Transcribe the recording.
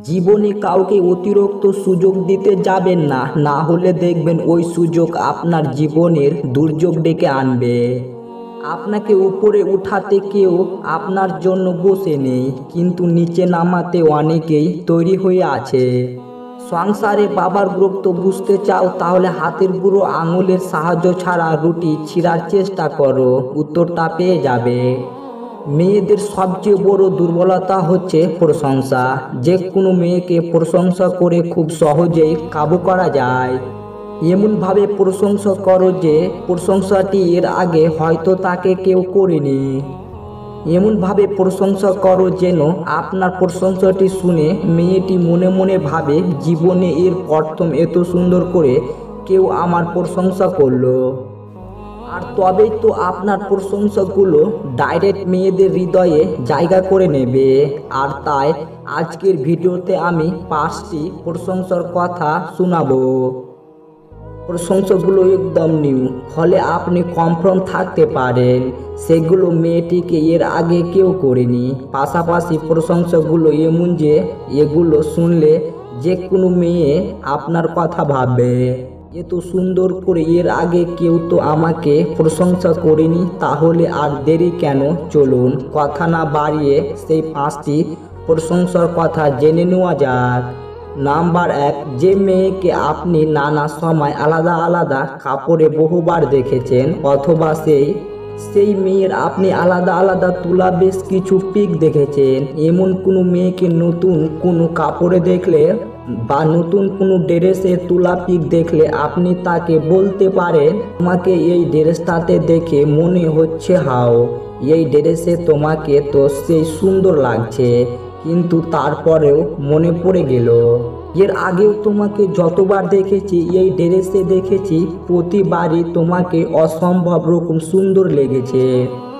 জীবনে কাউকে অতিরিক্ত সুযোগ দিতে যাবেন না, না হলে দেখবেন ওই সুযোগ আপনার জীবনের দুর্যোগ ডেকে আনবে। আপনাকে উপরে উঠাতে কেউ আপনার জন্য বসে নেই, কিন্তু নিচে নামাতে অনেকেই তৈরি হয়ে আছে। সংসারে বাবার গুরুত্ব বুঝতে চাও? তাহলে হাতের বুড়ো আঙুলের সাহায্য ছাড়া রুটি ছিঁড়ার চেষ্টা করো, উত্তরটা পেয়ে যাবে। মেয়েদের সবচেয়ে বড় দুর্বলতা হচ্ছে প্রশংসা। যে কোনো মেয়েকে প্রশংসা করে খুব সহজেই কাবু করা যায়। এমনভাবে প্রশংসা করো যে প্রশংসাটি এর আগে হয়তো তাকে কেউ করেনি। এমনভাবে প্রশংসা করো যেন আপনার প্রশংসাটি শুনে মেয়েটি মনে মনে ভাবে, জীবনে এর প্রথম এত সুন্দর করে কেউ আমার প্রশংসা করলো। আর তবেই তো আপনার প্রশংসাগুলো ডাইরেক্ট মেয়েদের হৃদয়ে জায়গা করে নেবে। আর তাই আজকের ভিডিওতে আমি 5টি প্রশংসার কথা শোনাবো। প্রশংসাগুলো একদম নিউ, ফলে আপনি কনফার্ম থাকতে পারেন সেগুলো মেয়েটিকে এর আগে কেউ করেনি। পাশাপাশি প্রশংসাগুলো এমন যে এগুলো শুনলে যে কোনো মেয়ে আপনার কথা ভাববে, এত সুন্দর করে এর আগে কেউ তো আমাকে প্রশংসা করেনি, তাহলে আর দেরি কেন? চলুন কথা না বাড়িয়ে সেই 5টি প্রশংসার কথা জেনে নেওয়া যাক। নাম্বার 1, যে মেয়েকে আপনি নানা সময় আলাদা আলাদা কাপড়ে বহুবার দেখেছেন, অথবা সেই মেয়ের আপনি আলাদা আলাদা তোলা বেশ কিছু পিক দেখেছেন। এমন কোনো মেয়েকে নতুন কোনো কাপড়ে দেখলে বা নতুন কোনো ড্রেসে তোলা পিক দেখলে আপনি তাকে বলতে পারেন, তোমাকে এই ড্রেসটাতে দেখে মনে হচ্ছে হাও, এই ড্রেসে তোমাকে তো সেই সুন্দর লাগছে, কিন্তু তারপরেও মনে পড়ে গেল এর আগেও তোমাকে যতবার দেখেছি এই ড্রেসে দেখেছি, প্রতিবারই তোমাকে অসম্ভব রকম সুন্দর লেগেছে।